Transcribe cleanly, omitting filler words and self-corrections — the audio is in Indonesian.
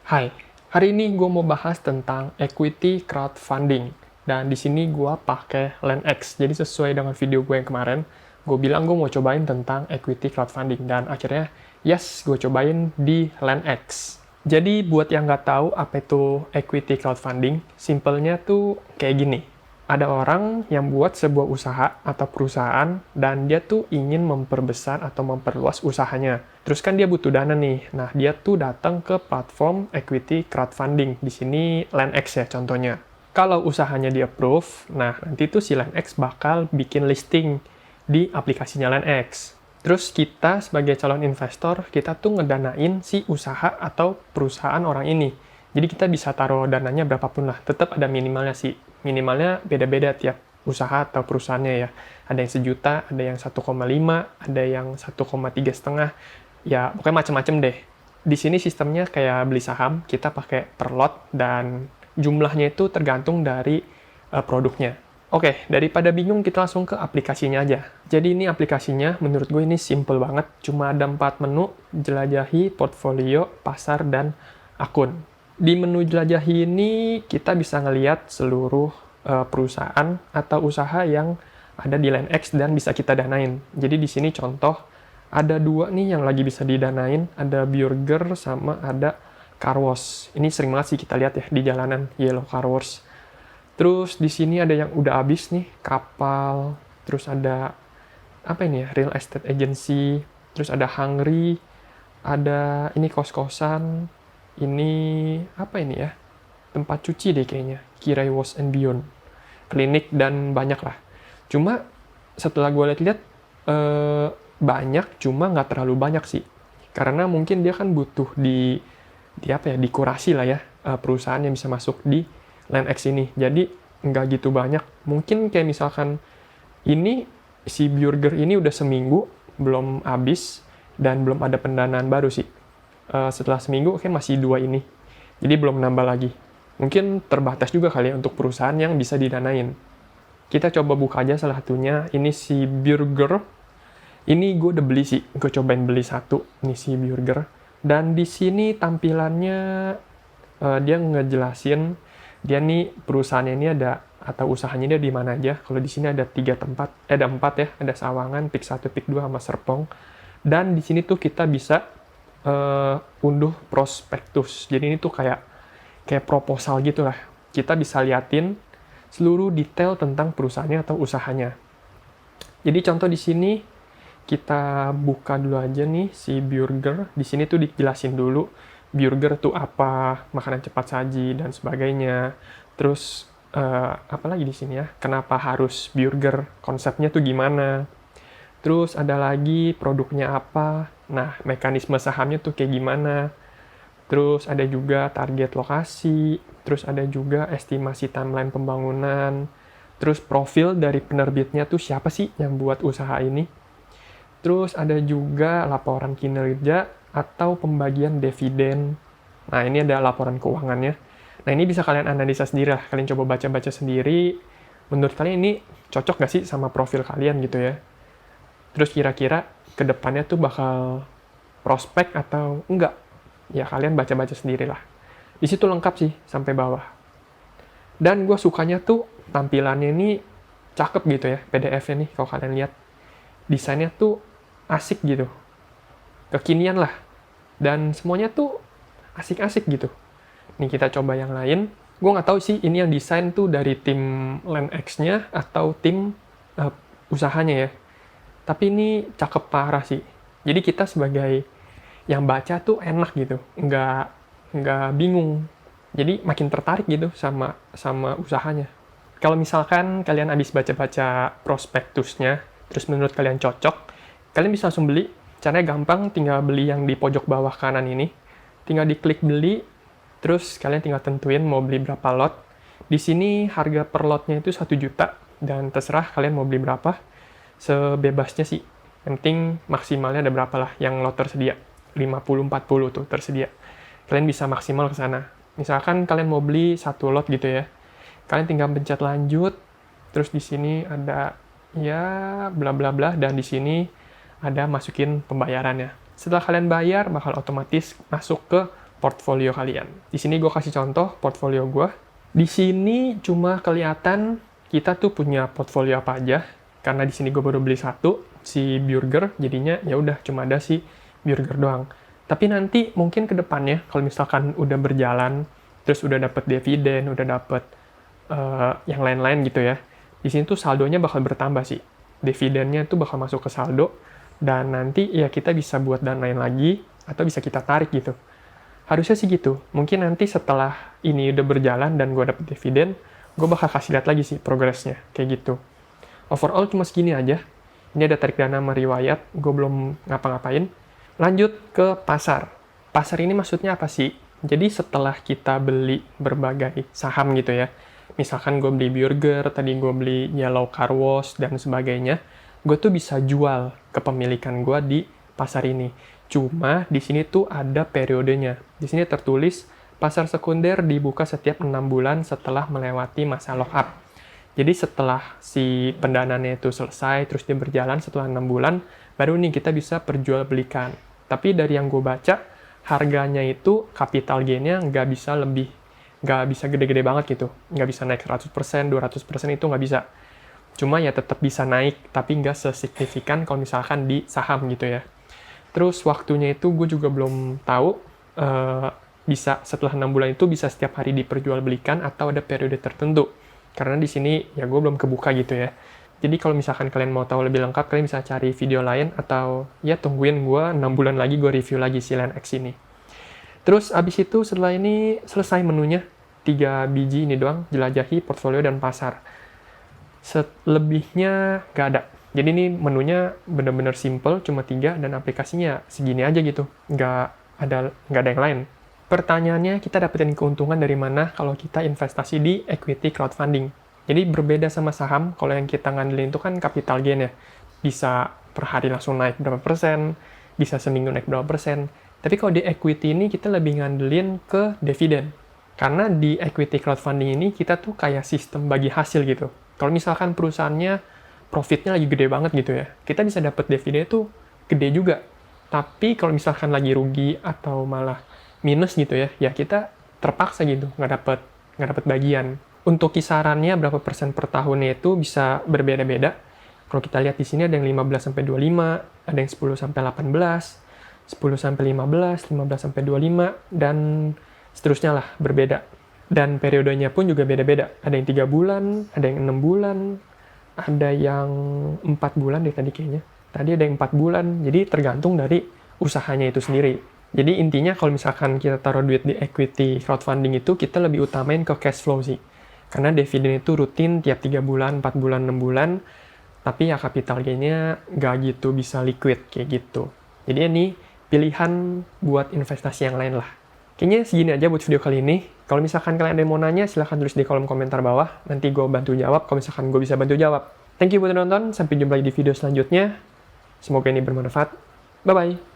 Hai, hari ini gue mau bahas tentang equity crowdfunding. Dan di sini gue pakai LendX. Jadi sesuai dengan video gue yang kemarin, gue bilang gue mau cobain tentang equity crowdfunding. Dan akhirnya, yes, gue cobain di LendX. Jadi buat yang nggak tahu apa itu equity crowdfunding, simpelnya tuh kayak gini. Ada orang yang buat sebuah usaha atau perusahaan dan dia tuh ingin memperbesar atau memperluas usahanya. Terus kan dia butuh dana nih. Nah, dia tuh datang ke platform equity crowdfunding. Di sini LendX ya contohnya. Kalau usahanya di approve, nah nanti tuh si LendX bakal bikin listing di aplikasinya LendX. Terus kita sebagai calon investor, kita tuh ngedanain si usaha atau perusahaan orang ini. Jadi kita bisa taruh dananya berapapun lah. Tetap ada minimalnya sih. Minimalnya beda-beda tiap usaha atau perusahaannya ya. Ada yang 1 juta, ada yang 1,5, ada yang 1,3 setengah. Ya, pokoknya macam-macam deh. Di sini sistemnya kayak beli saham, kita pakai per lot dan jumlahnya itu tergantung dari produknya. Oke, daripada bingung kita langsung ke aplikasinya aja. Jadi ini aplikasinya menurut gue ini simple banget. Cuma ada 4 menu, jelajahi, portfolio, pasar, dan akun. Di menu jelajahi ini kita bisa ngelihat seluruh perusahaan atau usaha yang ada di LendX dan bisa kita danain. Jadi di sini contoh ada 2 nih yang lagi bisa didanain, ada Burger sama ada Car Wash. Ini sering banget sih kita lihat ya di jalanan, Yellow Car Wash. Terus di sini ada yang udah habis nih, kapal, terus ada apa ini ya, real estate agency, terus ada Hungry, ada ini kos-kosan, ini apa ini ya, tempat cuci deh kayaknya, Kirai Wash and Beyond, klinik dan banyak lah. Cuma setelah gue lihat-lihat banyak, cuma nggak terlalu banyak sih, karena mungkin dia kan butuh di apa ya, dikurasi lah ya, perusahaan yang bisa masuk di LendX ini. Jadi nggak gitu banyak. Mungkin kayak misalkan ini si Burger ini udah seminggu belum habis dan belum ada pendanaan baru sih. Setelah seminggu kan masih 2 ini. Jadi belum nambah lagi. Mungkin terbatas juga kali ya untuk perusahaan yang bisa didanain. Kita coba buka aja salah satunya. Ini si Burger. Ini gue udah beli sih. Gue cobain beli 1. Ini si Burger. Dan di sini tampilannya dia ngejelasin dia nih perusahaannya ini ada atau usahanya dia di mana aja. Kalau di sini ada 3 tempat, ada 4 ya, ada Sawangan, Pik 1, Pik 2 sama Serpong. Dan di sini tuh kita bisa unduh prospektus. Jadi ini tuh kayak proposal gitu lah. Kita bisa liatin seluruh detail tentang perusahaannya atau usahanya. Jadi contoh di sini kita buka dulu aja nih si Burger. Di sini tuh dijelasin dulu Burger tuh apa, makanan cepat saji dan sebagainya. Terus apa lagi di sini ya? Kenapa harus burger? Konsepnya tuh gimana? Terus ada lagi produknya apa? Nah, mekanisme sahamnya tuh kayak gimana? Terus ada juga target lokasi, terus ada juga estimasi timeline pembangunan, terus profil dari penerbitnya tuh siapa sih yang buat usaha ini? Terus ada juga laporan kinerja atau pembagian dividen. Nah, ini ada laporan keuangannya. Nah, ini bisa kalian analisa sendiri lah. Kalian coba baca-baca sendiri. Menurut kalian ini cocok nggak sih sama profil kalian gitu ya? Terus kira-kira ke depannya tuh bakal prospek atau enggak? Ya, kalian baca-baca sendiri lah. Di situ lengkap sih, sampai bawah. Dan gue sukanya tuh tampilannya ini cakep gitu ya, PDF-nya nih kalau kalian lihat. Desainnya tuh asik gitu. Kekinian lah. Dan semuanya tuh asik-asik gitu. Nih kita coba yang lain. Gue nggak tahu sih ini yang desain tuh dari tim LendX-nya atau tim usahanya ya. Tapi ini cakep parah sih. Jadi kita sebagai yang baca tuh enak gitu. Nggak bingung. Jadi makin tertarik gitu sama usahanya. Kalau misalkan kalian habis baca-baca prospektusnya, terus menurut kalian cocok, kalian bisa langsung beli. Caranya gampang, tinggal beli yang di pojok bawah kanan ini. Tinggal diklik beli, terus kalian tinggal tentuin mau beli berapa lot. Di sini harga per lotnya itu 1 juta, dan terserah kalian mau beli berapa. Sebebasnya sih. Yang penting maksimalnya ada berapa lah yang lot tersedia. 50-40 tuh tersedia. Kalian bisa maksimal ke sana. Misalkan kalian mau beli 1 lot gitu ya. Kalian tinggal pencet lanjut, terus di sini ada ya bla bla bla, dan di sini ada masukin pembayarannya. Setelah kalian bayar, bakal otomatis masuk ke portfolio kalian. Di sini gue kasih contoh portfolio gue. Di sini cuma kelihatan kita tuh punya portfolio apa aja, karena di sini gue baru beli satu, si burger, jadinya ya udah cuma ada si burger doang. Tapi nanti mungkin ke depannya, kalau misalkan udah berjalan, terus udah dapet dividen, udah dapet yang lain-lain gitu ya, di sini tuh saldonya bakal bertambah sih. Dividennya tuh bakal masuk ke saldo, dan nanti ya kita bisa buat dan lain lagi, atau bisa kita tarik gitu. Harusnya sih gitu. Mungkin nanti setelah ini udah berjalan dan gue dapet dividen, gue bakal kasih lihat lagi sih progresnya, kayak gitu. Overall cuma segini aja. Ini ada tarik dana sama riwayat, gue belum ngapa-ngapain. Lanjut ke pasar. Pasar ini maksudnya apa sih? Jadi setelah kita beli berbagai saham gitu ya, misalkan gue beli burger, tadi gue beli Yellow Car Wash, dan sebagainya, gue tuh bisa jual kepemilikan gue di pasar ini. Cuma di sini tuh ada periodenya. Di sini tertulis pasar sekunder dibuka setiap 6 bulan setelah melewati masa lock-up. Jadi setelah si pendanaannya itu selesai, terus dia berjalan setelah 6 bulan, baru nih kita bisa perjualbelikan. Tapi dari yang gue baca, harganya itu capital gain-nya nggak bisa gede-gede banget gitu. Nggak bisa naik 100%, 200% itu nggak bisa. Cuma ya tetap bisa naik, tapi nggak sesignifikan kalau misalkan di saham gitu ya. Terus waktunya itu gue juga belum tahu, bisa setelah 6 bulan itu bisa setiap hari diperjualbelikan atau ada periode tertentu. Karena di sini ya gue belum kebuka gitu ya. Jadi kalau misalkan kalian mau tahu lebih lengkap, kalian bisa cari video lain atau ya tungguin gue 6 bulan lagi gue review lagi si LandX ini. Terus abis itu setelah ini selesai menunya, 3 biji ini doang, jelajahi portfolio dan pasar. Selebihnya nggak ada. Jadi ini menunya bener-bener simple, cuma 3, dan aplikasinya segini aja gitu. Nggak ada yang lain. Pertanyaannya, kita dapetin keuntungan dari mana kalau kita investasi di equity crowdfunding? Jadi berbeda sama saham, kalau yang kita ngandelin itu kan capital gain ya. Bisa per hari langsung naik berapa persen, bisa seminggu naik berapa persen. Tapi kalau di equity ini kita lebih ngandelin ke dividen. Karena di equity crowdfunding ini kita tuh kayak sistem bagi hasil gitu. Kalau misalkan perusahaannya profitnya lagi gede banget gitu ya, kita bisa dapat dividen itu gede juga. Tapi kalau misalkan lagi rugi atau malah minus gitu ya, ya kita terpaksa gitu, nggak dapat bagian. Untuk kisarannya berapa persen per tahunnya itu bisa berbeda-beda. Kalau kita lihat di sini ada yang 15-25, ada yang 10-18, 10-15, 15-25, dan seterusnya lah, berbeda. Dan periodenya pun juga beda-beda. Ada yang 3 bulan, ada yang 6 bulan, ada yang 4 bulan deh tadi kayaknya. Tadi ada yang 4 bulan, jadi tergantung dari usahanya itu sendiri. Jadi intinya kalau misalkan kita taruh duit di equity crowdfunding itu, kita lebih utamain ke cash flow sih. Karena dividen itu rutin tiap 3 bulan, 4 bulan, 6 bulan, tapi ya capital gain-nya nggak gitu bisa liquid kayak gitu. Jadi ini pilihan buat investasi yang lain lah. Kayaknya segini aja buat video kali ini. Kalau misalkan kalian ada yang mau nanya, silahkan tulis di kolom komentar bawah. Nanti gue bantu jawab kalau misalkan gue bisa bantu jawab. Thank you buat nonton, sampai jumpa lagi di video selanjutnya. Semoga ini bermanfaat. Bye-bye.